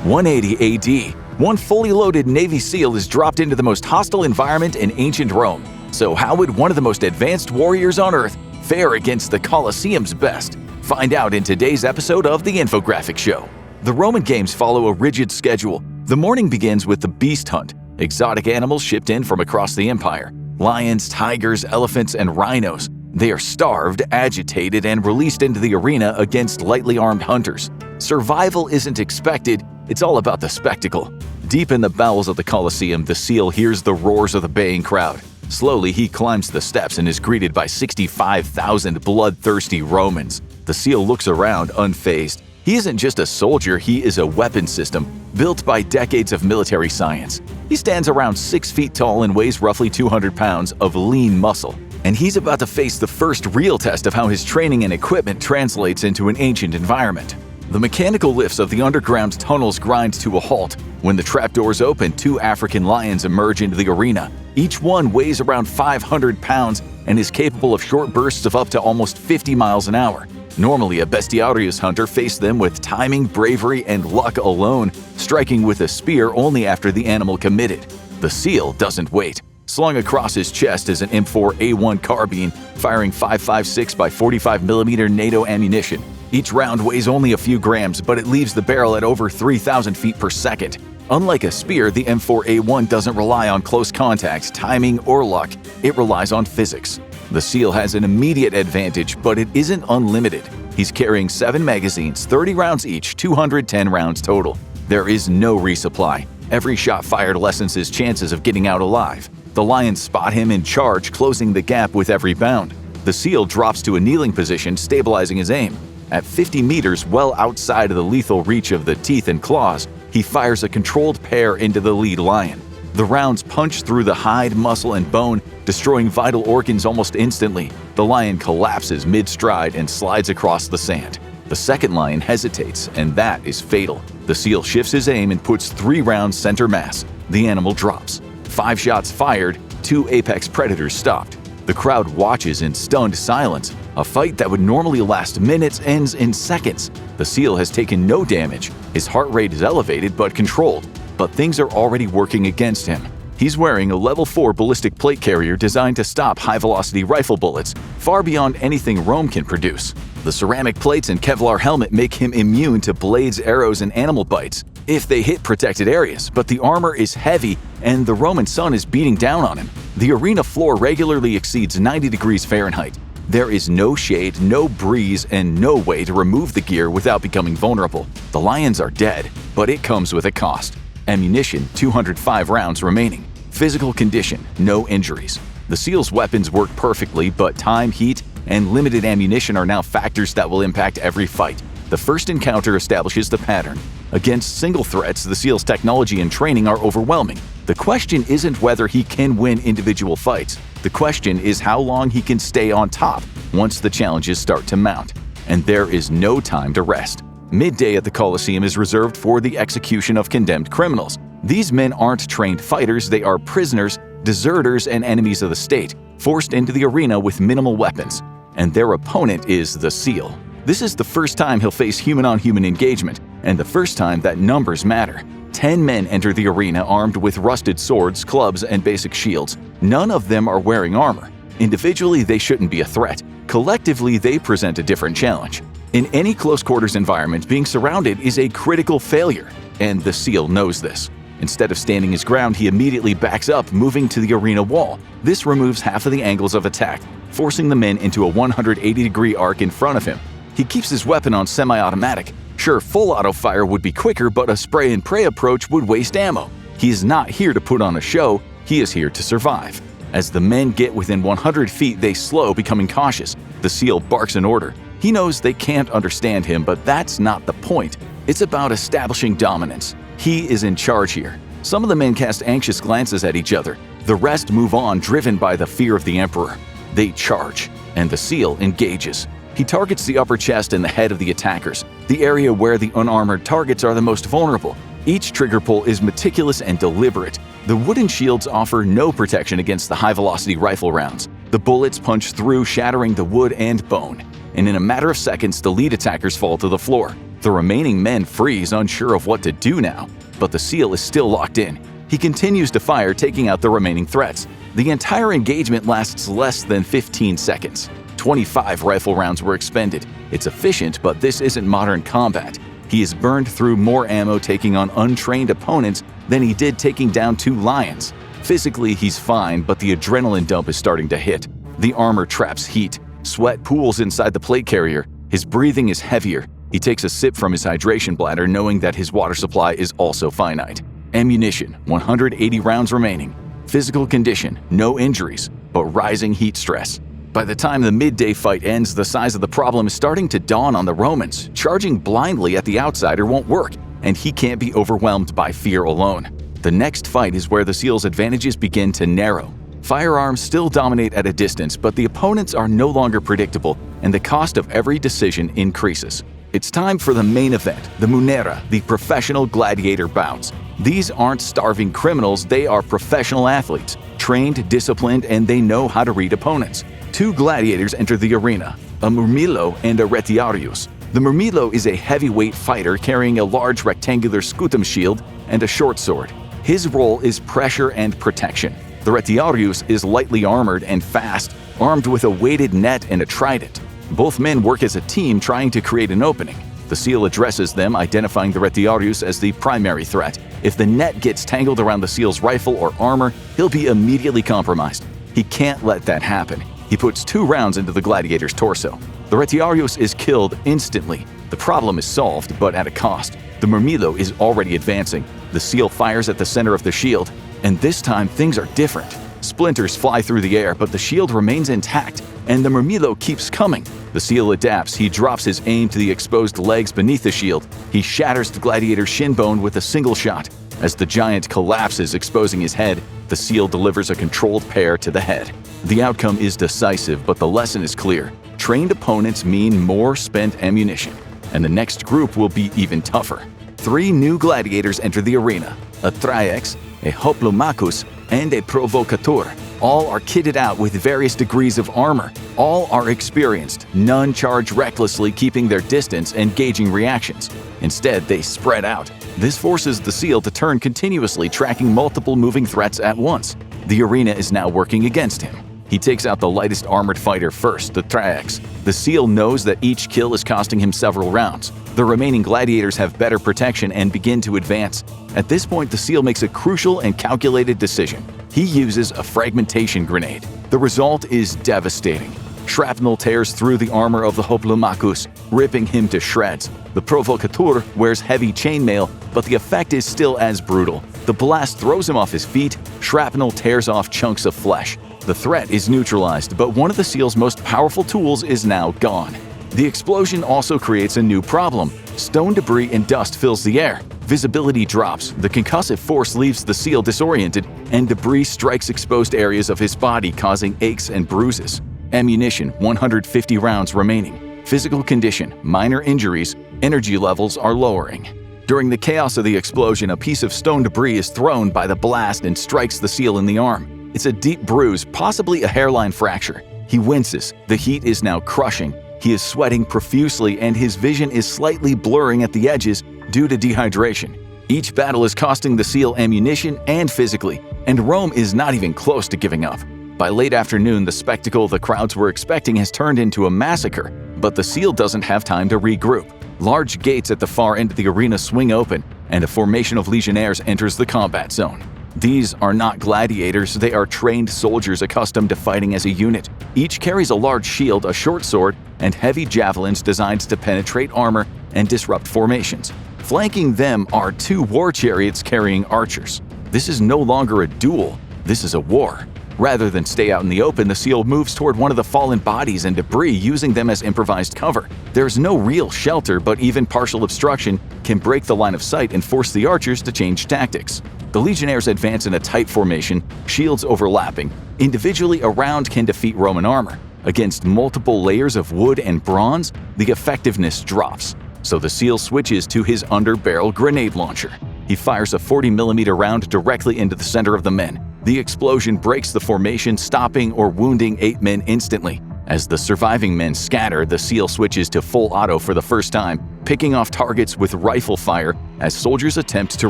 180 AD, one fully loaded Navy SEAL is dropped into the most hostile environment in ancient Rome. So how would one of the most advanced warriors on Earth fare against the Colosseum's best? Find out in today's episode of the Infographics Show. The Roman Games follow a rigid schedule. The morning begins with the beast hunt, exotic animals shipped in from across the empire. Lions, tigers, elephants, and rhinos. They are starved, agitated, and released into the arena against lightly armed hunters. Survival isn't expected, it's all about the spectacle. Deep in the bowels of the Colosseum, the SEAL hears the roars of the baying crowd. Slowly, he climbs the steps and is greeted by 65,000 bloodthirsty Romans. The SEAL looks around, unfazed. He isn't just a soldier, he is a weapon system, built by decades of military science. He stands around 6 feet tall and weighs roughly 200 pounds of lean muscle. And he's about to face the first real test of how his training and equipment translates into an ancient environment. The mechanical lifts of the underground tunnels grind to a halt. When the trapdoors open, 2 African lions emerge into the arena. Each one weighs around 500 pounds and is capable of short bursts of up to almost 50 miles an hour. Normally, a bestiarius hunter faced them with timing, bravery, and luck alone, striking with a spear only after the animal committed. The SEAL doesn't wait. Slung across his chest is an M4A1 carbine, firing 5.56 by 45mm NATO ammunition. Each round weighs only a few grams, but it leaves the barrel at over 3,000 feet per second. Unlike a spear, the M4A1 doesn't rely on close contact, timing, or luck. It relies on physics. The SEAL has an immediate advantage, but it isn't unlimited. He's carrying 7 magazines, 30 rounds each, 210 rounds total. There is no resupply. Every shot fired lessens his chances of getting out alive. The lions spot him and charge, closing the gap with every bound. The SEAL drops to a kneeling position, stabilizing his aim. At 50 meters, well outside of the lethal reach of the teeth and claws, he fires a controlled pair into the lead lion. The rounds punch through the hide, muscle, and bone, destroying vital organs almost instantly. The lion collapses mid-stride and slides across the sand. The second lion hesitates, and that is fatal. The SEAL shifts his aim and puts 3 rounds center mass. The animal drops. 5 shots fired, 2 apex predators stopped. The crowd watches in stunned silence. A fight that would normally last minutes ends in seconds. The SEAL has taken no damage. His heart rate is elevated but controlled. But things are already working against him. He's wearing a level 4 ballistic plate carrier designed to stop high-velocity rifle bullets, far beyond anything Rome can produce. The ceramic plates and Kevlar helmet make him immune to blades, arrows, and animal bites if they hit protected areas, but the armor is heavy and the Roman sun is beating down on him. The arena floor regularly exceeds 90 degrees Fahrenheit. There is no shade, no breeze, and no way to remove the gear without becoming vulnerable. The lions are dead, but it comes with a cost. Ammunition, 205 rounds remaining. Physical condition, no injuries. The SEAL's weapons work perfectly, but time, heat, and limited ammunition are now factors that will impact every fight. The first encounter establishes the pattern. Against single threats, the SEAL's technology and training are overwhelming. The question isn't whether he can win individual fights. The question is how long he can stay on top once the challenges start to mount. And there is no time to rest. Midday at the Colosseum is reserved for the execution of condemned criminals. These men aren't trained fighters, they are prisoners, deserters, and enemies of the state, forced into the arena with minimal weapons. And their opponent is the SEAL. This is the first time he'll face human-on-human engagement, and the first time that numbers matter. 10 men enter the arena armed with rusted swords, clubs, and basic shields. None of them are wearing armor. Individually, they shouldn't be a threat. Collectively, they present a different challenge. In any close-quarters environment, being surrounded is a critical failure, and the SEAL knows this. Instead of standing his ground, he immediately backs up, moving to the arena wall. This removes half of the angles of attack, forcing the men into a 180-degree arc in front of him. He keeps his weapon on semi-automatic. Sure, full auto-fire would be quicker, but a spray-and-pray approach would waste ammo. He is not here to put on a show, he is here to survive. As the men get within 100 feet, they slow, becoming cautious. The SEAL barks an order. He knows they can't understand him, but that's not the point. It's about establishing dominance. He is in charge here. Some of the men cast anxious glances at each other. The rest move on, driven by the fear of the Emperor. They charge, and the SEAL engages. He targets the upper chest and the head of the attackers, the area where the unarmored targets are the most vulnerable. Each trigger pull is meticulous and deliberate. The wooden shields offer no protection against the high-velocity rifle rounds. The bullets punch through, shattering the wood and bone. And in a matter of seconds, the lead attackers fall to the floor. The remaining men freeze, unsure of what to do now, but the SEAL is still locked in. He continues to fire, taking out the remaining threats. The entire engagement lasts less than 15 seconds. 25 rifle rounds were expended. It's efficient, but this isn't modern combat. He has burned through more ammo taking on untrained opponents than he did taking down 2 lions. Physically, he's fine, but the adrenaline dump is starting to hit. The armor traps heat. Sweat pools inside the plate carrier. His breathing is heavier. He takes a sip from his hydration bladder, knowing that his water supply is also finite. Ammunition, 180 rounds remaining. Physical condition, no injuries, but rising heat stress. By the time the midday fight ends, the size of the problem is starting to dawn on the Romans. Charging blindly at the outsider won't work, and he can't be overwhelmed by fear alone. The next fight is where the SEAL's advantages begin to narrow. Firearms still dominate at a distance, but the opponents are no longer predictable, and the cost of every decision increases. It's time for the main event, the Munera, the professional gladiator bouts. These aren't starving criminals, they are professional athletes, trained, disciplined, and they know how to read opponents. 2 gladiators enter the arena, a Murmillo and a Retiarius. The Murmillo is a heavyweight fighter carrying a large rectangular scutum shield and a short sword. His role is pressure and protection. The Retiarius is lightly armored and fast, armed with a weighted net and a trident. Both men work as a team trying to create an opening. The SEAL addresses them, identifying the Retiarius as the primary threat. If the net gets tangled around the SEAL's rifle or armor, he'll be immediately compromised. He can't let that happen. He puts 2 rounds into the gladiator's torso. The Retiarius is killed instantly. The problem is solved, but at a cost. The Murmillo is already advancing. The SEAL fires at the center of the shield, and this time things are different. Splinters fly through the air, but the shield remains intact, and the Murmillo keeps coming. The SEAL adapts. He drops his aim to the exposed legs beneath the shield. He shatters the gladiator's shin bone with a single shot. As the giant collapses, exposing his head, the SEAL delivers a controlled pair to the head. The outcome is decisive, but the lesson is clear. Trained opponents mean more spent ammunition, and the next group will be even tougher. 3 new gladiators enter the arena, a Triax, a Hoplomachus, and a Provocateur. All are kitted out with various degrees of armor. All are experienced. None charge recklessly, keeping their distance and gauging reactions. Instead, they spread out. This forces the SEAL to turn continuously, tracking multiple moving threats at once. The arena is now working against him. He takes out the lightest armored fighter first, the Triax. The SEAL knows that each kill is costing him several rounds. The remaining gladiators have better protection and begin to advance. At this point, the SEAL makes a crucial and calculated decision. He uses a fragmentation grenade. The result is devastating. Shrapnel tears through the armor of the Hoplomachus, ripping him to shreds. The Provocateur wears heavy chainmail, but the effect is still as brutal. The blast throws him off his feet. Shrapnel tears off chunks of flesh. The threat is neutralized, but one of the SEAL's most powerful tools is now gone. The explosion also creates a new problem. Stone debris and dust fills the air. Visibility drops, the concussive force leaves the SEAL disoriented, and debris strikes exposed areas of his body, causing aches and bruises. Ammunition, 150 rounds remaining. Physical condition, minor injuries. Energy levels are lowering. During the chaos of the explosion, a piece of stone debris is thrown by the blast and strikes the SEAL in the arm. It's a deep bruise, possibly a hairline fracture. He winces. The heat is now crushing. He is sweating profusely, and his vision is slightly blurring at the edges due to dehydration. Each battle is costing the SEAL ammunition and physically, and Rome is not even close to giving up. By late afternoon, the spectacle the crowds were expecting has turned into a massacre, but the SEAL doesn't have time to regroup. Large gates at the far end of the arena swing open, and a formation of Legionnaires enters the combat zone. These are not gladiators, they are trained soldiers accustomed to fighting as a unit. Each carries a large shield, a short sword, and heavy javelins designed to penetrate armor and disrupt formations. Flanking them are 2 war chariots carrying archers. This is no longer a duel, this is a war. Rather than stay out in the open, the SEAL moves toward one of the fallen bodies and debris, using them as improvised cover. There's no real shelter, but even partial obstruction can break the line of sight and force the archers to change tactics. The Legionnaires advance in a tight formation, shields overlapping. Individually, a round can defeat Roman armor. Against multiple layers of wood and bronze, the effectiveness drops. So the SEAL switches to his underbarrel grenade launcher. He fires a 40mm round directly into the center of the men. The explosion breaks the formation, stopping or wounding 8 men instantly. As the surviving men scatter, the SEAL switches to full auto for the first time. picking off targets with rifle fire as soldiers attempt to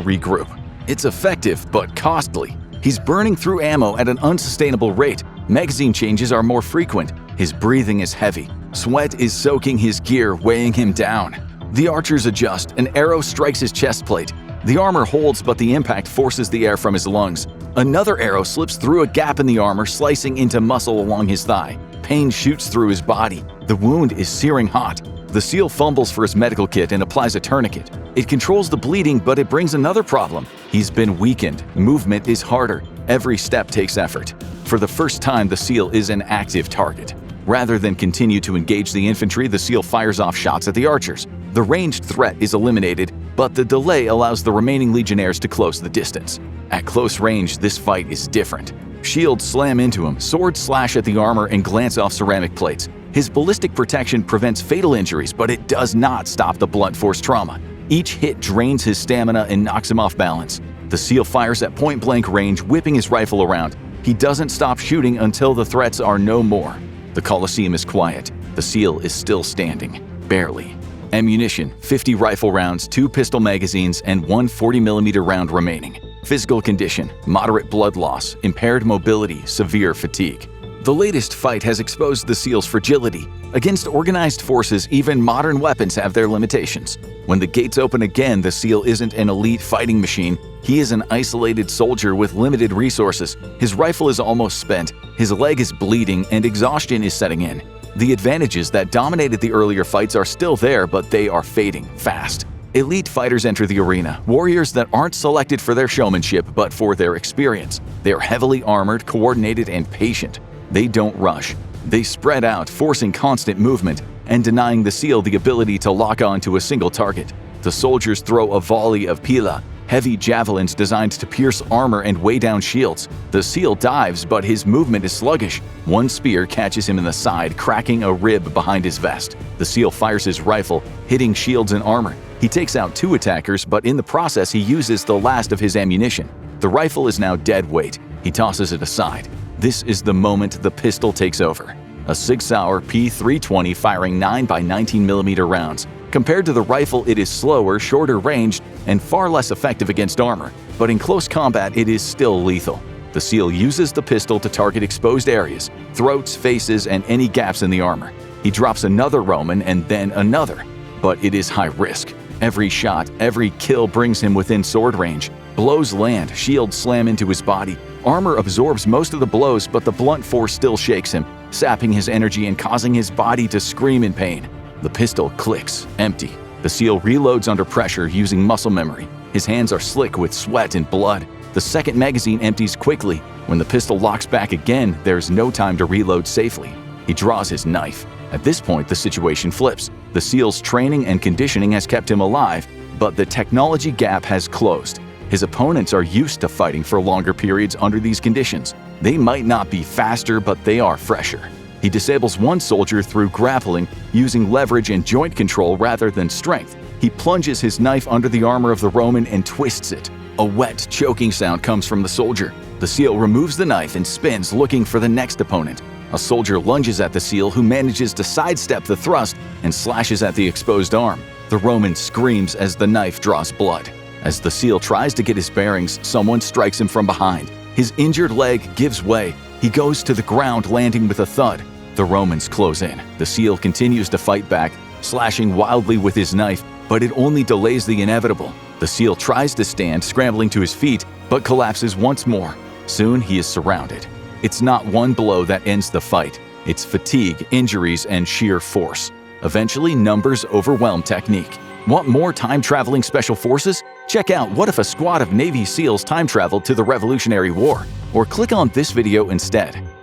regroup. It's effective but costly. He's burning through ammo at an unsustainable rate. Magazine changes are more frequent. His breathing is heavy. Sweat is soaking his gear, weighing him down. The archers adjust. An arrow strikes his chest plate. The armor holds, but the impact forces the air from his lungs. Another arrow slips through a gap in the armor, slicing into muscle along his thigh. Pain shoots through his body. The wound is searing hot. The SEAL fumbles for his medical kit and applies a tourniquet. It controls the bleeding, but it brings another problem. He's been weakened. Movement is harder. Every step takes effort. For the first time, the SEAL is an active target. Rather than continue to engage the infantry, the SEAL fires off shots at the archers. The ranged threat is eliminated, but the delay allows the remaining Legionnaires to close the distance. At close range, this fight is different. Shields slam into him, swords slash at the armor and glance off ceramic plates. His ballistic protection prevents fatal injuries, but it does not stop the blunt force trauma. Each hit drains his stamina and knocks him off balance. The SEAL fires at point-blank range, whipping his rifle around. He doesn't stop shooting until the threats are no more. The Colosseum is quiet. The SEAL is still standing. Barely. Ammunition: 50 rifle rounds, 2 pistol magazines, and 1 40mm round remaining. Physical condition: moderate blood loss, impaired mobility, severe fatigue. The latest fight has exposed the SEAL's fragility. Against organized forces, even modern weapons have their limitations. When the gates open again, the SEAL isn't an elite fighting machine. He is an isolated soldier with limited resources. His rifle is almost spent, his leg is bleeding, and exhaustion is setting in. The advantages that dominated the earlier fights are still there, but they are fading fast. Elite fighters enter the arena, warriors that aren't selected for their showmanship but for their experience. They are heavily armored, coordinated, and patient. They don't rush. They spread out, forcing constant movement and denying the SEAL the ability to lock on to a single target. The soldiers throw a volley of pila, heavy javelins designed to pierce armor and weigh down shields. The SEAL dives, but his movement is sluggish. One spear catches him in the side, cracking a rib behind his vest. The SEAL fires his rifle, hitting shields and armor. He takes out 2 attackers, but in the process he uses the last of his ammunition. The rifle is now dead weight. He tosses it aside. This is the moment the pistol takes over. A Sig Sauer P320 firing 9x19mm rounds. Compared to the rifle, it is slower, shorter ranged, and far less effective against armor. But in close combat, it is still lethal. The SEAL uses the pistol to target exposed areas, throats, faces, and any gaps in the armor. He drops another Roman and then another. But it is high risk. Every shot, every kill brings him within sword range. Blows land, shields slam into his body. Armor absorbs most of the blows, but the blunt force still shakes him, sapping his energy and causing his body to scream in pain. The pistol clicks, empty. The SEAL reloads under pressure using muscle memory. His hands are slick with sweat and blood. The second magazine empties quickly. When the pistol locks back again, there's no time to reload safely. He draws his knife. At this point, the situation flips. The SEAL's training and conditioning has kept him alive, but the technology gap has closed. His opponents are used to fighting for longer periods under these conditions. They might not be faster, but they are fresher. He disables one soldier through grappling, using leverage and joint control rather than strength. He plunges his knife under the armor of the Roman and twists it. A wet, choking sound comes from the soldier. The SEAL removes the knife and spins, looking for the next opponent. A soldier lunges at the SEAL, who manages to sidestep the thrust and slashes at the exposed arm. The Roman screams as the knife draws blood. As the SEAL tries to get his bearings, someone strikes him from behind. His injured leg gives way. He goes to the ground, landing with a thud. The Romans close in. The SEAL continues to fight back, slashing wildly with his knife, but it only delays the inevitable. The SEAL tries to stand, scrambling to his feet, but collapses once more. Soon he is surrounded. It's not one blow that ends the fight. It's fatigue, injuries, and sheer force. Eventually, numbers overwhelm technique. Want more time-traveling special forces? Check out What If a Squad of Navy SEALs Time Traveled to the Revolutionary War, or click on this video instead.